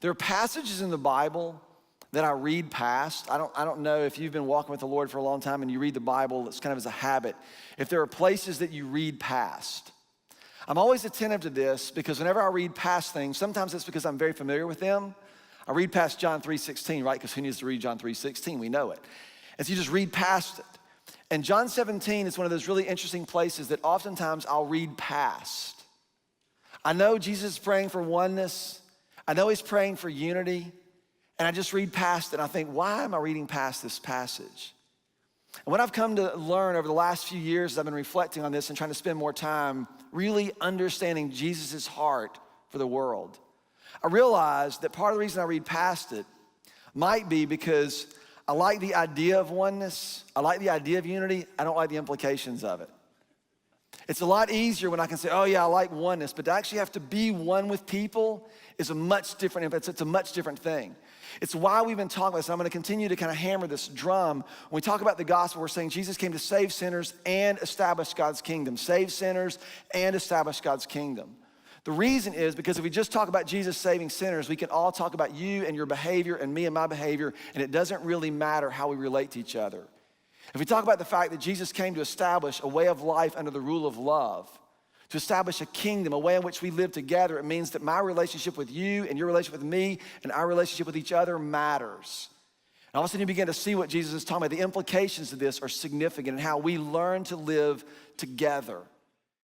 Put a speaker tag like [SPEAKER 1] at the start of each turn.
[SPEAKER 1] There are passages in the Bible that I read past. I don't know if you've been walking with the Lord for a long time and you read the Bible, it's kind of as a habit. If there are places that you read past, I'm always attentive to this because whenever I read past things, sometimes it's because I'm very familiar with them. I read past John 3:16, right? Because who needs to read John 3:16? We know it. And so you just read past it. And John 17 is one of those really interesting places that oftentimes I'll read past. I know Jesus is praying for oneness. I know he's praying for unity. And I just read past it and I think, why am I reading past this passage? And what I've come to learn over the last few years as I've been reflecting on this and trying to spend more time really understanding Jesus' heart for the world, I realized that part of the reason I read past it might be because I like the idea of oneness. I like the idea of unity. I don't like the implications of it. It's a lot easier when I can say, oh yeah, I like oneness, but to actually have to be one with people is a much different, it's a much different thing. It's why we've been talking about this. I'm gonna continue to kind of hammer this drum. When we talk about the gospel, we're saying Jesus came to save sinners and establish God's kingdom. Save sinners and establish God's kingdom. The reason is because if we just talk about Jesus saving sinners, we can all talk about you and your behavior and me and my behavior, and it doesn't really matter how we relate to each other. If we talk about the fact that Jesus came to establish a way of life under the rule of love, to establish a kingdom, a way in which we live together, it means that my relationship with you and your relationship with me and our relationship with each other matters. And all of a sudden you begin to see what Jesus is talking about. The implications of this are significant and how we learn to live together.